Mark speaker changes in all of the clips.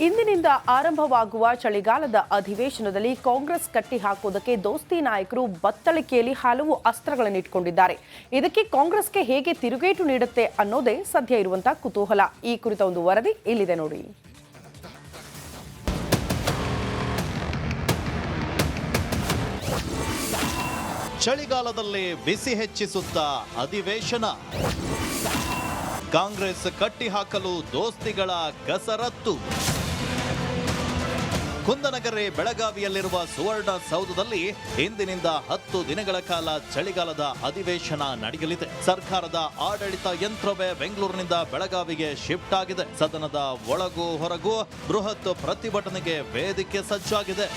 Speaker 1: ಇಂದಿನಿಂದ ಆರಂಭವಾಗುವ ಚಳಿಗಾಲದ ಅಧಿವೇಶನದಲ್ಲಿ ಕಾಂಗ್ರೆಸ್ ಕಟ್ಟಿ ಹಾಕುವುದಕ್ಕೆ ದೋಸ್ತಿ ನಾಯಕರು ಬತ್ತಳಿಕೆಯಲ್ಲಿ ಹಲವು ಅಸ್ತ್ರಗಳನ್ನಿಟ್ಟುಕೊಂಡಿದ್ದಾರೆ. ಇದಕ್ಕೆ ಕಾಂಗ್ರೆಸ್ಗೆ ಹೇಗೆ ತಿರುಗೇಟು ನೀಡುತ್ತೆ ಅನ್ನೋದೇ ಸದ್ಯ ಇರುವಂತಹ ಕುತೂಹಲ. ಈ ಕುರಿತ ಒಂದು ವರದಿ ಇಲ್ಲಿದೆ ನೋಡಿ.
Speaker 2: ಚಳಿಗಾಲದಲ್ಲಿ ಬಿಸಿ ಹೆಚ್ಚಿಸುತ್ತಾ ಅಧಿವೇಶನ, ಕಾಂಗ್ರೆಸ್ ಕಟ್ಟಿ ಹಾಕಲು ದೋಸ್ತಿಗಳ ಕಸರತ್ತು. ಕುಂದನಗರೆ ಬೆಳಗಾವಿಯಲ್ಲಿರುವ ಸುವರ್ಣ ಸೌಧದಲ್ಲಿ ಇಂದಿನಿಂದ 10 ದಿನಗಳ ಕಾಲ ಚಳಿಗಾಲದ ಅಧಿವೇಶನ ನಡೆಯಲಿದೆ. ಸರ್ಕಾರದ ಆಡಳಿತ ಯಂತ್ರವೇ ಬೆಂಗಳೂರಿನಿಂದ ಬೆಳಗಾವಿಗೆ ಶಿಫ್ಟ್ ಆಗಿದೆ. ಸದನದ ಒಳಗೂ ಹೊರಗೂ ಬೃಹತ್ ಪ್ರತಿಭಟನೆಗೆ ವೇದಿಕೆ ಸಜ್ಜಾಗಿದೆ.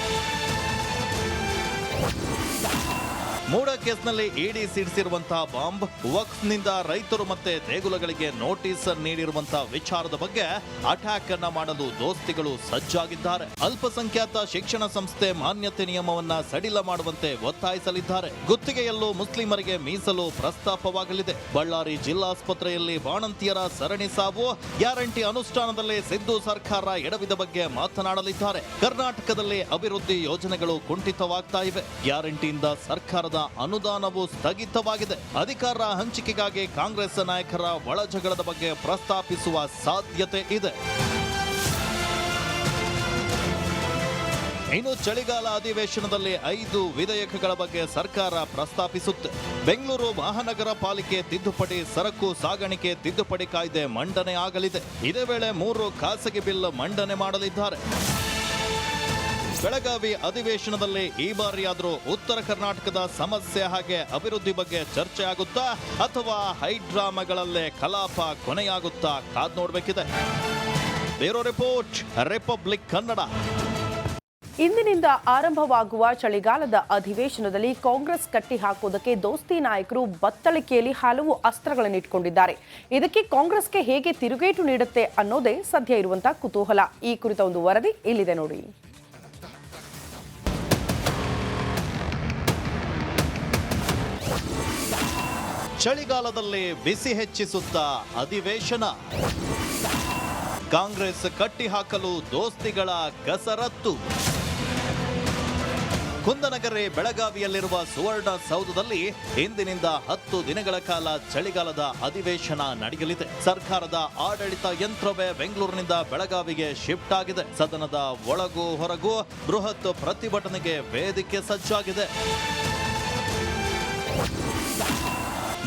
Speaker 2: ಮೂಡ ಕೇಸ್ನಲ್ಲಿ ಇಡಿ ಸಿಡಿಸಿರುವಂತಹ ಬಾಂಬ್, ವಕ್ಫ್ನಿಂದ ರೈತರು ಮತ್ತೆ ದೇಗುಲಗಳಿಗೆ ನೋಟಿಸ್ ನೀಡಿರುವಂತಹ ವಿಚಾರದ ಬಗ್ಗೆ ಅಟ್ಯಾಕ್ ಅನ್ನ ಮಾಡಲು ದೋಸ್ತಿಗಳು ಸಜ್ಜಾಗಿದ್ದಾರೆ. ಅಲ್ಪಸಂಖ್ಯಾತ ಶಿಕ್ಷಣ ಸಂಸ್ಥೆ ಮಾನ್ಯತೆ ನಿಯಮವನ್ನ ಸಡಿಲ ಮಾಡುವಂತೆ ಒತ್ತಾಯಿಸಲಿದ್ದಾರೆ. ಗುತ್ತಿಗೆಯಲ್ಲೂ ಮುಸ್ಲಿಮರಿಗೆ ಮೀಸಲು ಪ್ರಸ್ತಾಪವಾಗಲಿದೆ. ಬಳ್ಳಾರಿ ಜಿಲ್ಲಾಸ್ಪತ್ರೆಯಲ್ಲಿ ಬಾಣಂತಿಯರ ಸರಣಿ ಸಾವು, ಗ್ಯಾರಂಟಿ ಅನುಷ್ಠಾನದಲ್ಲಿ ಸಿದ್ದು ಸರ್ಕಾರ ಎಡವಿದ ಬಗ್ಗೆ ಮಾತನಾಡಲಿದ್ದಾರೆ. ಕರ್ನಾಟಕದಲ್ಲಿ ಅಭಿವೃದ್ಧಿ ಯೋಜನೆಗಳು ಕುಂಠಿತವಾಗ್ತಾ ಇವೆ. ಗ್ಯಾರಂಟಿಯಿಂದ ಸರ್ಕಾರದ ಅನುದಾನವು ಸ್ಥಗಿತವಾಗಿದೆ. ಅಧಿಕಾರ ಹಂಚಿಕೆಗಾಗಿ ಕಾಂಗ್ರೆಸ್ ನಾಯಕರ ಒಳಜಗಳದ ಬಗ್ಗೆ ಪ್ರಸ್ತಾಪಿಸುವ ಸಾಧ್ಯತೆ ಇದೆ. ಇನ್ನು ಚಳಿಗಾಲ ಅಧಿವೇಶನದಲ್ಲಿ 5 ವಿಧೇಯಕಗಳ ಬಗ್ಗೆ ಸರ್ಕಾರ ಪ್ರಸ್ತಾಪಿಸುತ್ತೆ. ಬೆಂಗಳೂರು ಮಹಾನಗರ ಪಾಲಿಕೆ ತಿದ್ದುಪಡಿ, ಸರಕು ಸಾಗಾಣಿಕೆ ತಿದ್ದುಪಡಿ ಕಾಯ್ದೆ ಮಂಡನೆ ಆಗಲಿದೆ. ಇದೇ ವೇಳೆ 3 ಖಾಸಗಿ ಬಿಲ್ ಮಂಡನೆ ಮಾಡಲಿದ್ದಾರೆ. ಬೆಳಗಾವಿ ಅಧಿವೇಶನದಲ್ಲಿ ಈ ಬಾರಿಯಾದರೂ ಉತ್ತರ ಕರ್ನಾಟಕದ ಸಮಸ್ಯೆ ಹಾಗೆ ಅಭಿವೃದ್ಧಿ ಬಗ್ಗೆ ಚರ್ಚೆ ಆಗುತ್ತಾ ಅಥವಾ ಹೈಡ್ರಾಮಾಗಳಲ್ಲೇ ಕಲಾಪ ಕೊನೆಯಾಗುತ್ತಾ ಕಾದ್ ನೋಡಬೇಕಿದೆ. Bureau report, Republic Kannada.
Speaker 1: ಇಂದಿನಿಂದ ಆರಂಭವಾಗುವ ಚಳಿಗಾಲದ ಅಧಿವೇಶನದಲ್ಲಿ ಕಾಂಗ್ರೆಸ್ ಕಟ್ಟಿ ಹಾಕುವುದಕ್ಕೆ ದೋಸ್ತಿ ನಾಯಕರು ಬತ್ತಳಿಕೆಯಲ್ಲಿ ಹಲವು ಅಸ್ತ್ರಗಳನ್ನಿಟ್ಟುಕೊಂಡಿದ್ದಾರೆ. ಇದಕ್ಕೆ ಕಾಂಗ್ರೆಸ್ಗೆ ಹೇಗೆ ತಿರುಗೇಟು ನೀಡುತ್ತೆ ಅನ್ನೋದೇ ಸದ್ಯ ಇರುವಂತಹ ಕುತೂಹಲ. ಈ ಕುರಿತ ಒಂದು ವರದಿ ಇಲ್ಲಿದೆ ನೋಡಿ.
Speaker 2: ಚಳಿಗಾಲದಲ್ಲಿ ಬಿಸಿ ಹೆಚ್ಚಿಸುತ್ತಾ ಅಧಿವೇಶನ, ಕಾಂಗ್ರೆಸ್ ಕಟ್ಟಿ ಹಾಕಲು ದೋಸ್ತಿಗಳ ಕಸರತ್ತು. ಕುಂದನಗರೆ ಬೆಳಗಾವಿಯಲ್ಲಿರುವ ಸುವರ್ಣ ಸೌಧದಲ್ಲಿ ಇಂದಿನಿಂದ 10 ದಿನಗಳ ಕಾಲ ಚಳಿಗಾಲದ ಅಧಿವೇಶನ ನಡೆಯಲಿದೆ. ಸರ್ಕಾರದ ಆಡಳಿತ ಯಂತ್ರವೇ ಬೆಂಗಳೂರಿನಿಂದ ಬೆಳಗಾವಿಗೆ ಶಿಫ್ಟ್ ಆಗಿದೆ. ಸದನದ ಒಳಗೂ ಹೊರಗೂ ಬೃಹತ್ ಪ್ರತಿಭಟನೆಗೆ ವೇದಿಕೆ ಸಜ್ಜಾಗಿದೆ.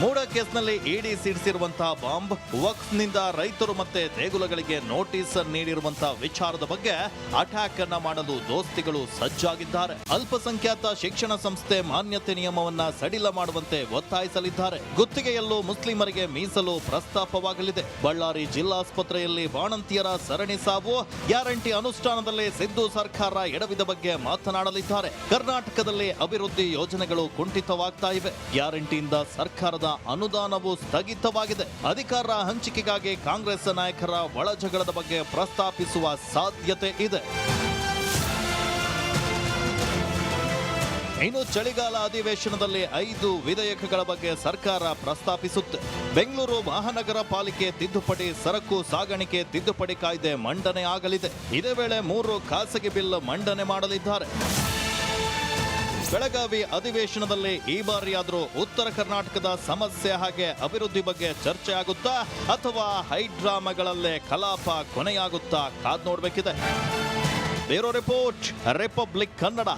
Speaker 2: ಮೂಡ ಕೇಸ್ನಲ್ಲಿ ಇಡಿ ಸಿಡಿಸಿರುವಂತಹ ಬಾಂಬ್, ವಕ್ಫ್ನಿಂದ ರೈತರು ಮತ್ತೆ ದೇಗುಲಗಳಿಗೆ ನೋಟಿಸ್ ನೀಡಿರುವಂತಹ ವಿಚಾರದ ಬಗ್ಗೆ ಅಟ್ಯಾಕ್ ಅನ್ನ ಮಾಡಲು ದೋಸ್ತಿಗಳು ಸಜ್ಜಾಗಿದ್ದಾರೆ. ಅಲ್ಪಸಂಖ್ಯಾತ ಶಿಕ್ಷಣ ಸಂಸ್ಥೆ ಮಾನ್ಯತೆ ನಿಯಮವನ್ನ ಸಡಿಲ ಮಾಡುವಂತೆ ಒತ್ತಾಯಿಸಲಿದ್ದಾರೆ. ಗುತ್ತಿಗೆಯಲ್ಲೂ ಮುಸ್ಲಿಮರಿಗೆ ಮೀಸಲು ಪ್ರಸ್ತಾಪವಾಗಲಿದೆ. ಬಳ್ಳಾರಿ ಜಿಲ್ಲಾಸ್ಪತ್ರೆಯಲ್ಲಿ ಬಾಣಂತಿಯರ ಸರಣಿ ಸಾವು, ಗ್ಯಾರಂಟಿ ಅನುಷ್ಠಾನದಲ್ಲಿ ಸಿದ್ದು ಸರ್ಕಾರ ಎಡವಿದ ಬಗ್ಗೆ ಮಾತನಾಡಲಿದ್ದಾರೆ. ಕರ್ನಾಟಕದಲ್ಲಿ ಅಭಿವೃದ್ಧಿ ಯೋಜನೆಗಳು ಕುಂಠಿತವಾಗ್ತಾ ಇವೆ. ಗ್ಯಾರಂಟಿಯಿಂದ ಸರ್ಕಾರದ ಅನುದಾನವು ಸ್ಥಗಿತವಾಗಿದೆ. ಅಧಿಕಾರ ಹಂಚಿಕೆಗಾಗಿ ಕಾಂಗ್ರೆಸ್ ನಾಯಕರ ಒಳಜಗಳದ ಬಗ್ಗೆ ಪ್ರಸ್ತಾಪಿಸುವ ಸಾಧ್ಯತೆ ಇದೆ. ಇನ್ನು ಚಳಿಗಾಲ ಅಧಿವೇಶನದಲ್ಲಿ 5 ವಿಧೇಯಕಗಳ ಬಗ್ಗೆ ಸರ್ಕಾರ ಪ್ರಸ್ತಾಪಿಸುತ್ತೆ. ಬೆಂಗಳೂರು ಮಹಾನಗರ ಪಾಲಿಕೆ ತಿದ್ದುಪಡಿ, ಸರಕು ಸಾಗಾಣಿಕೆ ತಿದ್ದುಪಡಿ ಕಾಯ್ದೆ ಮಂಡನೆ ಆಗಲಿದೆ. ಇದೇ ವೇಳೆ 3 ಖಾಸಗಿ ಬಿಲ್ ಮಂಡನೆ ಮಾಡಲಿದ್ದಾರೆ. ಬೆಳಗಾವಿ ಅಧಿವೇಶನದಲ್ಲಿ ಈ ಬಾರಿಯಾದರೂ ಉತ್ತರ ಕರ್ನಾಟಕದ ಸಮಸ್ಯೆ ಹಾಗೆ ಅಭಿವೃದ್ಧಿ ಬಗ್ಗೆ ಚರ್ಚೆ ಆಗುತ್ತಾ ಅಥವಾ ಹೈಡ್ರಾಮಾಗಳಲ್ಲೇ ಕಲಾಪ ಕೊನೆಯಾಗುತ್ತಾ ಕಾದ್ ನೋಡಬೇಕಿದೆ. Bureau report, Republic Kannada.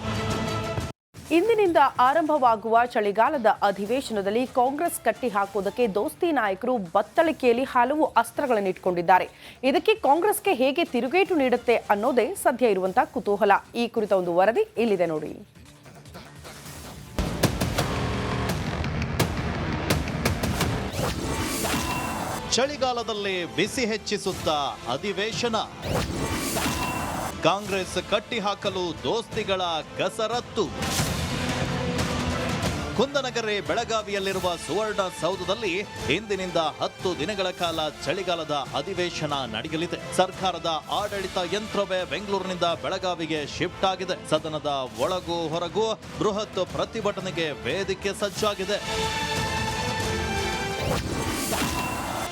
Speaker 1: ಇಂದಿನಿಂದ ಆರಂಭವಾಗುವ ಚಳಿಗಾಲದ ಅಧಿವೇಶನದಲ್ಲಿ ಕಾಂಗ್ರೆಸ್ ಕಟ್ಟಿ ಹಾಕುವುದಕ್ಕೆ ದೋಸ್ತಿ ನಾಯಕರು ಬತ್ತಳಿಕೆಯಲ್ಲಿ ಹಲವು ಅಸ್ತ್ರಗಳನ್ನಿಟ್ಟುಕೊಂಡಿದ್ದಾರೆ. ಇದಕ್ಕೆ ಕಾಂಗ್ರೆಸ್ಗೆ ಹೇಗೆ ತಿರುಗೇಟು ನೀಡುತ್ತೆ ಅನ್ನೋದೇ ಸದ್ಯ ಇರುವಂತಹ ಕುತೂಹಲ. ಈ ಕುರಿತ ಒಂದು ವರದಿ ಇಲ್ಲಿದೆ ನೋಡಿ.
Speaker 2: ಚಳಿಗಾಲದಲ್ಲಿ ಬಿಸಿ ಹೆಚ್ಚಿಸುತ್ತಾ ಅಧಿವೇಶನ, ಕಾಂಗ್ರೆಸ್ ಕಟ್ಟಿ ಹಾಕಲು ದೋಸ್ತಿಗಳ ಕಸರತ್ತು. ಕುಂದನಗರೆ ಬೆಳಗಾವಿಯಲ್ಲಿರುವ ಸುವರ್ಣ ಸೌಧದಲ್ಲಿ ಇಂದಿನಿಂದ 10 ದಿನಗಳ ಕಾಲ ಚಳಿಗಾಲದ ಅಧಿವೇಶನ ನಡೆಯಲಿದೆ. ಸರ್ಕಾರದ ಆಡಳಿತ ಯಂತ್ರವೇ ಬೆಂಗಳೂರಿನಿಂದ ಬೆಳಗಾವಿಗೆ ಶಿಫ್ಟ್ ಆಗಿದೆ. ಸದನದ ಒಳಗೂ ಹೊರಗೂ ಬೃಹತ್ ಪ್ರತಿಭಟನೆಗೆ ವೇದಿಕೆ ಸಜ್ಜಾಗಿದೆ.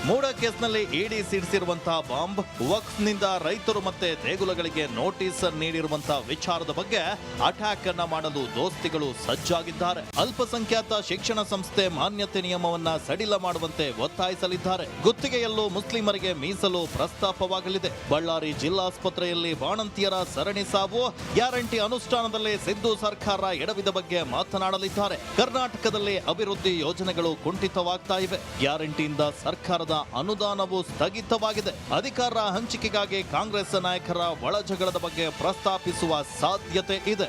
Speaker 2: ಮೂಡ ಕೇಸ್ನಲ್ಲಿ ಇಡಿ ಸಿಡಿಸಿರುವಂತಹ ಬಾಂಬ್, ವಕ್ಫ್ನಿಂದ ರೈತರು ಮತ್ತೆ ದೇಗುಲಗಳಿಗೆ ನೋಟಿಸ್ ನೀಡಿರುವಂತಹ ವಿಚಾರದ ಬಗ್ಗೆ ಅಟ್ಯಾಕ್ ಅನ್ನ ಮಾಡಲು ದೋಸ್ತಿಗಳು ಸಜ್ಜಾಗಿದ್ದಾರೆ. ಅಲ್ಪಸಂಖ್ಯಾತ ಶಿಕ್ಷಣ ಸಂಸ್ಥೆ ಮಾನ್ಯತೆ ನಿಯಮವನ್ನ ಸಡಿಲ ಮಾಡುವಂತೆ ಒತ್ತಾಯಿಸಲಿದ್ದಾರೆ. ಗುತ್ತಿಗೆಯಲ್ಲೂ ಮುಸ್ಲಿಮರಿಗೆ ಮೀಸಲು ಪ್ರಸ್ತಾಪವಾಗಲಿದೆ. ಬಳ್ಳಾರಿ ಜಿಲ್ಲಾಸ್ಪತ್ರೆಯಲ್ಲಿ ಬಾಣಂತಿಯರ ಸರಣಿ ಸಾವು, ಗ್ಯಾರಂಟಿ ಅನುಷ್ಠಾನದಲ್ಲಿ ಸಿದ್ದು ಸರ್ಕಾರ ಎಡವಿದ ಬಗ್ಗೆ ಮಾತನಾಡಲಿದ್ದಾರೆ. ಕರ್ನಾಟಕದಲ್ಲಿ ಅಭಿವೃದ್ಧಿ ಯೋಜನೆಗಳು ಕುಂಠಿತವಾಗ್ತಾ ಇವೆ. ಗ್ಯಾರಂಟಿಯಿಂದ ಸರ್ಕಾರದ ಅನುದಾನವು ಸ್ಥಗಿತವಾಗಿದೆ. ಅಧಿಕಾರ ಹಂಚಿಕೆಗಾಗಿ ಕಾಂಗ್ರೆಸ್ ನಾಯಕರ ಒಳಜಗಳದ ಬಗ್ಗೆ ಪ್ರಸ್ತಾಪಿಸುವ ಸಾಧ್ಯತೆ ಇದೆ.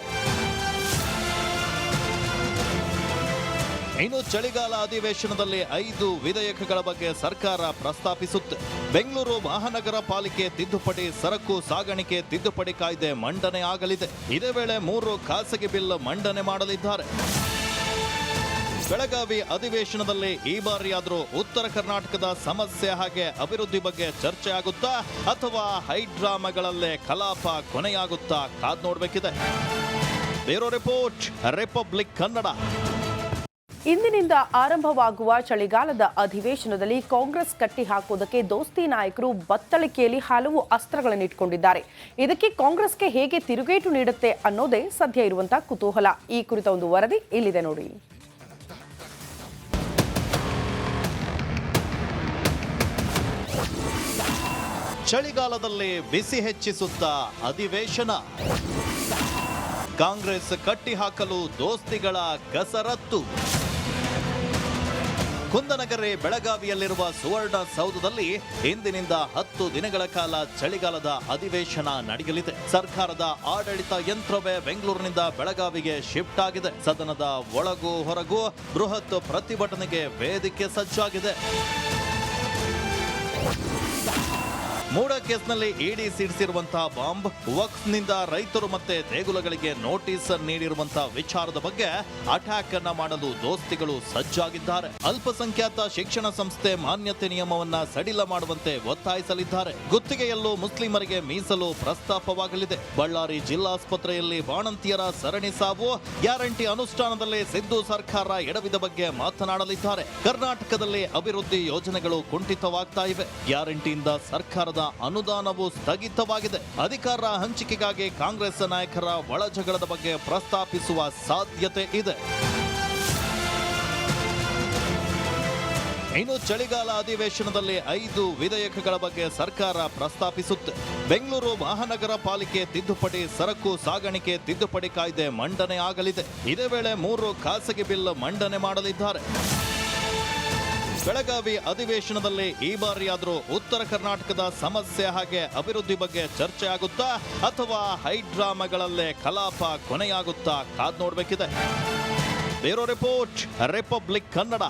Speaker 2: ಇನ್ನು ಚಳಿಗಾಲ ಅಧಿವೇಶನದಲ್ಲಿ 5 ವಿಧೇಯಕಗಳ ಬಗ್ಗೆ ಸರ್ಕಾರ ಪ್ರಸ್ತಾಪಿಸುತ್ತೆ. ಬೆಂಗಳೂರು ಮಹಾನಗರ ಪಾಲಿಕೆ ತಿದ್ದುಪಡಿ, ಸರಕು ಸಾಗಾಣಿಕೆ ತಿದ್ದುಪಡಿ ಕಾಯ್ದೆ ಮಂಡನೆ ಆಗಲಿದೆ. ಇದೇ ವೇಳೆ 3 ಖಾಸಗಿ ಬಿಲ್ ಮಂಡನೆ ಮಾಡಲಿದ್ದಾರೆ. ಬೆಳಗಾವಿ ಅಧಿವೇಶನದಲ್ಲಿ ಈ ಬಾರಿಯಾದರೂ ಉತ್ತರ ಕರ್ನಾಟಕದ ಸಮಸ್ಯೆ ಹಾಗೆ ಅಭಿವೃದ್ಧಿ ಬಗ್ಗೆ ಚರ್ಚೆ ಆಗುತ್ತಾ ಅಥವಾ ಹೈಡ್ರಾಮಾಗಳಲ್ಲೇ ಕಲಾಪ ಕೊನೆಯಾಗುತ್ತಾ ಕಾದ್ ನೋಡಬೇಕಿದೆ. Bureau report, Republic Kannada.
Speaker 1: ಇಂದಿನಿಂದ ಆರಂಭವಾಗುವ ಚಳಿಗಾಲದ ಅಧಿವೇಶನದಲ್ಲಿ ಕಾಂಗ್ರೆಸ್ ಕಟ್ಟಿ ಹಾಕುವುದಕ್ಕೆ ದೋಸ್ತಿ ನಾಯಕರು ಬತ್ತಳಿಕೆಯಲ್ಲಿ ಹಲವು ಅಸ್ತ್ರಗಳನ್ನಿಟ್ಟುಕೊಂಡಿದ್ದಾರೆ. ಇದಕ್ಕೆ ಕಾಂಗ್ರೆಸ್ಗೆ ಹೇಗೆ ತಿರುಗೇಟು ನೀಡುತ್ತೆ ಅನ್ನೋದೇ ಸದ್ಯ ಇರುವಂತಹ ಕುತೂಹಲ. ಈ ಕುರಿತ ಒಂದು ವರದಿ ಇಲ್ಲಿದೆ ನೋಡಿ.
Speaker 2: ಚಳಿಗಾಲದಲ್ಲಿ ಬಿಸಿ ಹೆಚ್ಚಿಸುತ್ತಾ ಅಧಿವೇಶನ, ಕಾಂಗ್ರೆಸ್ ಕಟ್ಟಿ ಹಾಕಲು ದೋಸ್ತಿಗಳ ಕಸರತ್ತು. ಕುಂದನಗರಿ ಬೆಳಗಾವಿಯಲ್ಲಿರುವ ಸುವರ್ಣ ಸೌಧದಲ್ಲಿ ಇಂದಿನಿಂದ 10 ದಿನಗಳ ಕಾಲ ಚಳಿಗಾಲದ ಅಧಿವೇಶನ ನಡೆಯಲಿದೆ. ಸರ್ಕಾರದ ಆಡಳಿತ ಯಂತ್ರವೇ ಬೆಂಗಳೂರಿನಿಂದ ಬೆಳಗಾವಿಗೆ ಶಿಫ್ಟ್ ಆಗಿದೆ. ಸದನದ ಒಳಗೂ ಹೊರಗೂ ಬೃಹತ್ ಪ್ರತಿಭಟನೆಗೆ ವೇದಿಕೆ ಸಜ್ಜಾಗಿದೆ. ಮೂಡ ಕೇಸ್ನಲ್ಲಿ ಇಡಿ ಸಿಡಿಸಿರುವಂತಹ ಬಾಂಬ್, ವಕ್ಫ್ನಿಂದ ರೈತರು ಮತ್ತೆ ದೇಗುಲಗಳಿಗೆ ನೋಟಿಸ್ ನೀಡಿರುವಂತಹ ವಿಚಾರದ ಬಗ್ಗೆ ಅಟ್ಯಾಕ್ ಅನ್ನ ಮಾಡಲು ದೋಸ್ತಿಗಳು ಸಜ್ಜಾಗಿದ್ದಾರೆ. ಅಲ್ಪಸಂಖ್ಯಾತ ಶಿಕ್ಷಣ ಸಂಸ್ಥೆ ಮಾನ್ಯತೆ ನಿಯಮವನ್ನ ಸಡಿಲ ಮಾಡುವಂತೆ ಒತ್ತಾಯಿಸಲಿದ್ದಾರೆ. ಗುತ್ತಿಗೆಯಲ್ಲೂ ಮುಸ್ಲಿಮರಿಗೆ ಮೀಸಲು ಪ್ರಸ್ತಾಪವಾಗಲಿದೆ. ಬಳ್ಳಾರಿ ಜಿಲ್ಲಾಸ್ಪತ್ರೆಯಲ್ಲಿ ಬಾಣಂತಿಯರ ಸರಣಿ ಸಾವು, ಗ್ಯಾರಂಟಿ ಅನುಷ್ಠಾನದಲ್ಲಿ ಸಿದ್ದು ಸರ್ಕಾರ ಎಡವಿದ ಬಗ್ಗೆ ಮಾತನಾಡಲಿದ್ದಾರೆ. ಕರ್ನಾಟಕದಲ್ಲಿ ಅಭಿವೃದ್ಧಿ ಯೋಜನೆಗಳು ಕುಂಠಿತವಾಗ್ತಾ ಇವೆ. ಗ್ಯಾರಂಟಿಯಿಂದ ಸರ್ಕಾರದ ಅನುದಾನವು ಸ್ಥಗಿತವಾಗಿದೆ. ಅಧಿಕಾರ ಹಂಚಿಕೆಗಾಗಿ ಕಾಂಗ್ರೆಸ್ ನಾಯಕರ ಒಳಜಗಳದ ಬಗ್ಗೆ ಪ್ರಸ್ತಾಪಿಸುವ ಸಾಧ್ಯತೆ ಇದೆ. ಇನ್ನು ಚಳಿಗಾಲ ಅಧಿವೇಶನದಲ್ಲಿ 5 ವಿಧೇಯಕಗಳ ಬಗ್ಗೆ ಸರ್ಕಾರ ಪ್ರಸ್ತಾಪಿಸುತ್ತೆ. ಬೆಂಗಳೂರು ಮಹಾನಗರ ಪಾಲಿಕೆ ತಿದ್ದುಪಡಿ, ಸರಕು ಸಾಗಾಣಿಕೆ ತಿದ್ದುಪಡಿ ಕಾಯ್ದೆ ಮಂಡನೆ ಆಗಲಿದೆ. ಇದೇ ವೇಳೆ 3 ಖಾಸಗಿ ಬಿಲ್ ಮಂಡನೆ ಮಾಡಲಿದ್ದಾರೆ. ಬೆಳಗಾವಿ ಅಧಿವೇಶನದಲ್ಲಿ ಈ ಬಾರಿಯಾದರೂ ಉತ್ತರ ಕರ್ನಾಟಕದ ಸಮಸ್ಯೆ ಹಾಗೆ ಅಭಿವೃದ್ಧಿ ಬಗ್ಗೆ ಚರ್ಚೆ ಆಗುತ್ತಾ ಅಥವಾ ಹೈಡ್ರಾಮಾಗಳಲ್ಲೇ ಕಲಾಪ ಕೊನೆಯಾಗುತ್ತಾ ಕಾದ್ ನೋಡಬೇಕಿದೆ. Bureau report, Republic Kannada.